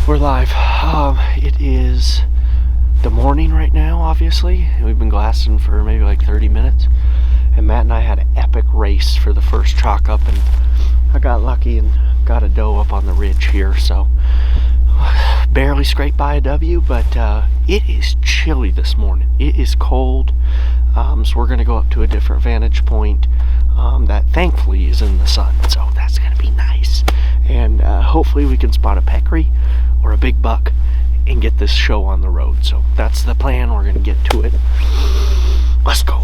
We're live. It is the morning right now, obviously. We've been glassing for maybe like 30 minutes. And Matt and I had an epic race for the first chalk up, and I got lucky and got a doe up on the ridge here, so barely scraped by a W, but it is chilly this morning. It is cold, so we're going to go up to a different vantage point that thankfully is in the sun, so that's going to be nice. And hopefully we can spot a peccary or a big buck and get this show on the road. So that's the plan. We're going to get to it. Let's go.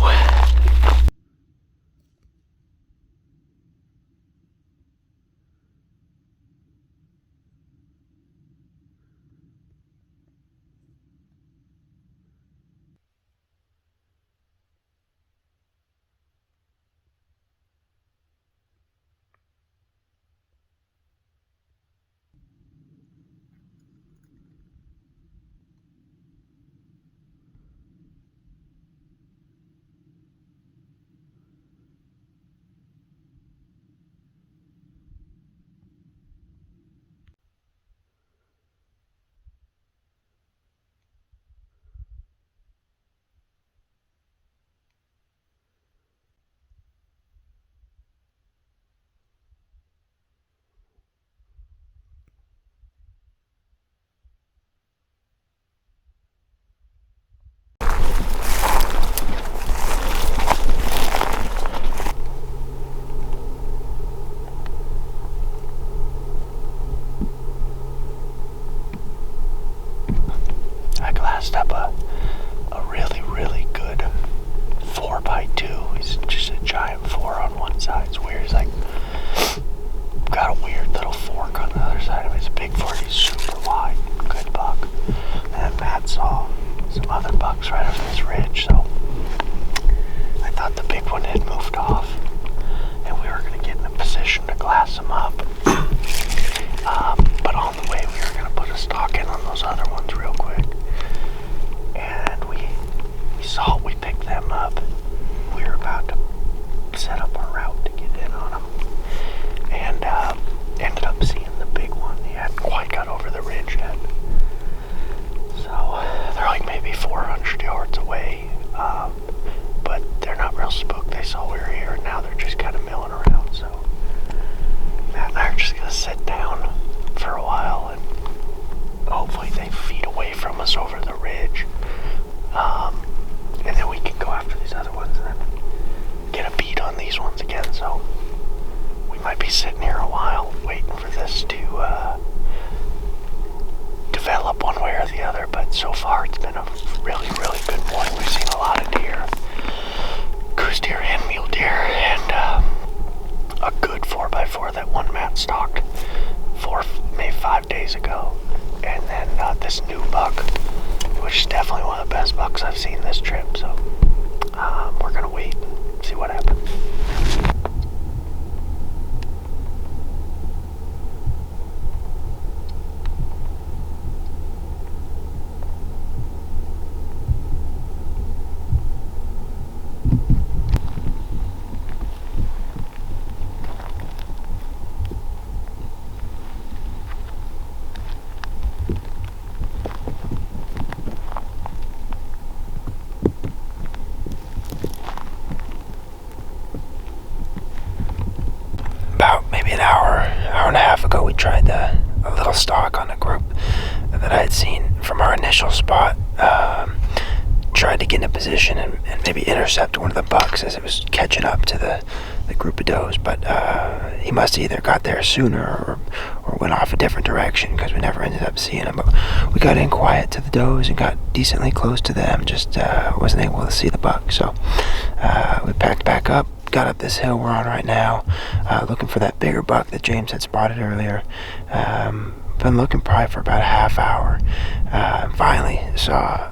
I glassed up a really, really good 4x2. He's just a giant 4 on one side. It's weird. He's like got a weird little fork on the other side of it. It's a big 40. He's super wide. Good buck. And then Matt saw some other bucks right over this ridge, so I thought the big one had moved off and we were going to get in a position to glass them up. But on the way we were going to put a stock in on those other ones real quick. And we picked them up. We were about to set up our route to get in on them. And ended up seeing the big one. He hadn't quite got over the ridge yet. So they're like maybe 400 yards away. But they're not real spooked. They saw we were here and now they're just kind of milling around. So Matt and I are just going to sit down for a while and hopefully they feed away from us over the ridge. And then we can go after these other ones and then get a beat on these ones again. So we might be sitting here a while waiting for this to develop one way or the other. But so far it's been a really, really good morning. We've seen a lot of deer, goose deer and mule deer, and a good 4x4 that one Matt stalked maybe 5 days ago. And then this new buck, which is definitely one of the best bucks I've seen this trip. So we're going to wait and see what happens. Hour and a half ago we tried a little stalk on a group that I had seen from our initial spot. Tried to get in a position and maybe intercept one of the bucks as it was catching up to the group of does, but he must have either got there sooner or went off a different direction because we never ended up seeing him. But we got in quiet to the does and got decently close to them, just wasn't able to see the buck. So we packed back up, got up this hill we're on right now, looking for that bigger buck that James had spotted earlier. Been looking probably for about a half hour. Finally saw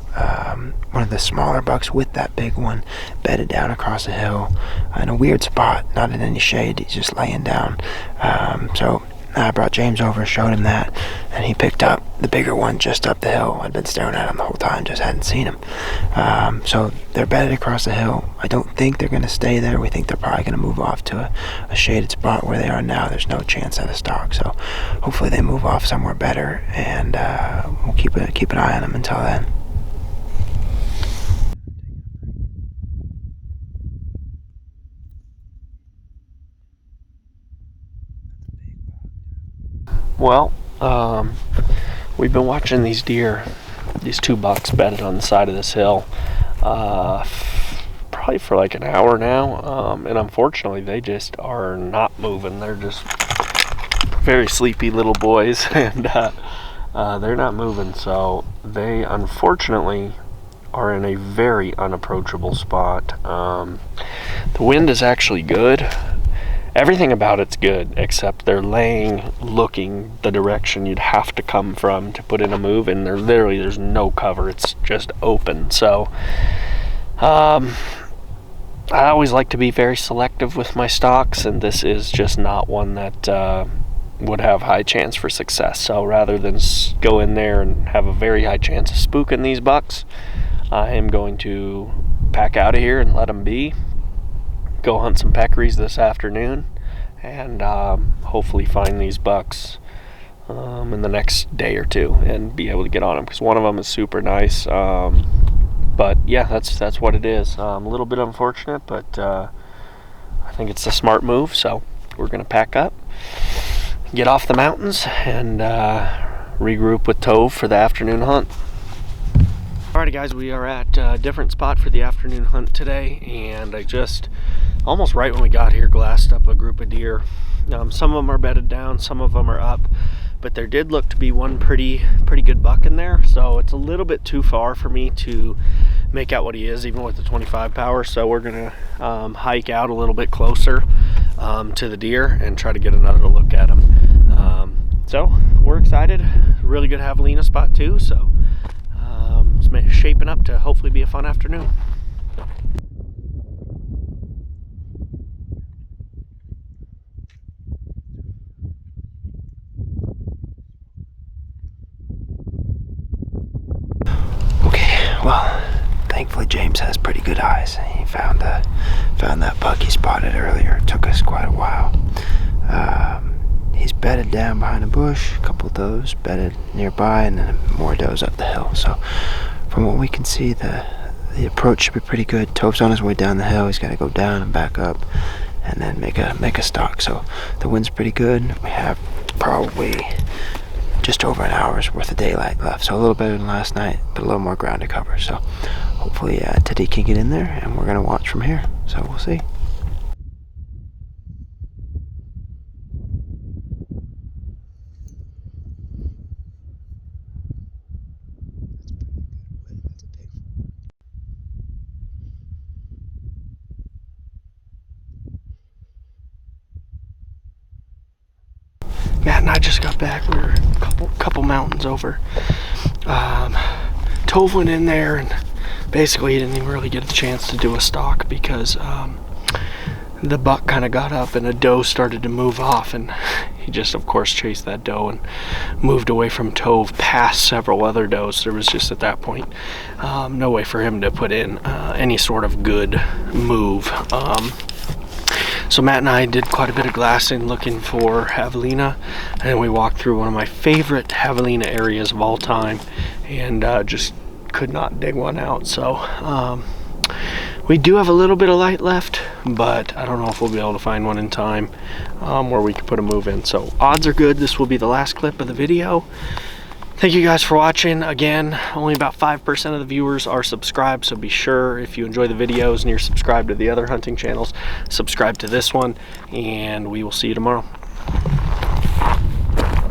one of the smaller bucks with that big one bedded down across a hill in a weird spot, not in any shade. He's just laying down. So I brought James over, showed him that, and he picked up the bigger one just up the hill. I'd been staring at him the whole time, just hadn't seen him. So they're bedded across the hill. I don't think they're going to stay there. We think they're probably going to move off to a shaded spot. Where they are now, there's no chance at a stock. So hopefully they move off somewhere better, and we'll keep an eye on them until then. Well, we've been watching these deer, these 2 bucks bedded on the side of this hill, probably for like an hour now, and unfortunately they just are not moving. They're just very sleepy little boys, and they're not moving, so they unfortunately are in a very unapproachable spot. The wind is actually good. Everything about it's good, except they're looking the direction you'd have to come from to put in a move, and there's no cover. It's just open. So I always like to be very selective with my stocks, and this is just not one that would have high chance for success. So rather than go in there and have a very high chance of spooking these bucks, I am going to pack out of here and let them be. Go hunt some peccaries this afternoon, and hopefully find these bucks in the next day or two and be able to get on them, because one of them is super nice. But yeah, that's what it is. A little bit unfortunate, but I think it's a smart move. So we're gonna pack up, get off the mountains, and regroup with Tove for the afternoon hunt. Alrighty guys, we are at a different spot for the afternoon hunt today, and I just almost right when we got here glassed up a group of deer. Some of them are bedded down, some of them are up, but there did look to be one pretty good buck in there, so it's a little bit too far for me to make out what he is, even with the 25 power. So we're gonna hike out a little bit closer to the deer and try to get another look at him. So we're excited. Really good Javelina spot too, so it's shaping up to hopefully be a fun afternoon. Well, thankfully James has pretty good eyes. He found that buck he spotted earlier. It took us quite a while. He's bedded down behind a bush, a couple does bedded nearby, and then more does up the hill. So from what we can see, the approach should be pretty good. Tove's on his way down the hill. He's got to go down and back up and then make a stalk. So the wind's pretty good. We have probably just over an hour's worth of daylight left, so a little better than last night, but a little more ground to cover. So hopefully Teddy can get in there, and we're gonna watch from here. So we'll see. Matt and I just got back. We were a couple mountains over. Tove went in there, and basically he didn't even really get a chance to do a stalk because the buck kind of got up and a doe started to move off, and he just of course chased that doe and moved away from Tove past several other does. There was just at that point no way for him to put in any sort of good move. So Matt and I did quite a bit of glassing looking for Javelina, and we walked through one of my favorite Javelina areas of all time, and just could not dig one out. So we do have a little bit of light left, but I don't know if we'll be able to find one in time where we can put a move in. So odds are good this will be the last clip of the video. Thank you guys for watching. Again, only about 5% of the viewers are subscribed, so be sure if you enjoy the videos and you're subscribed to the other hunting channels, subscribe to this one, and we will see you tomorrow.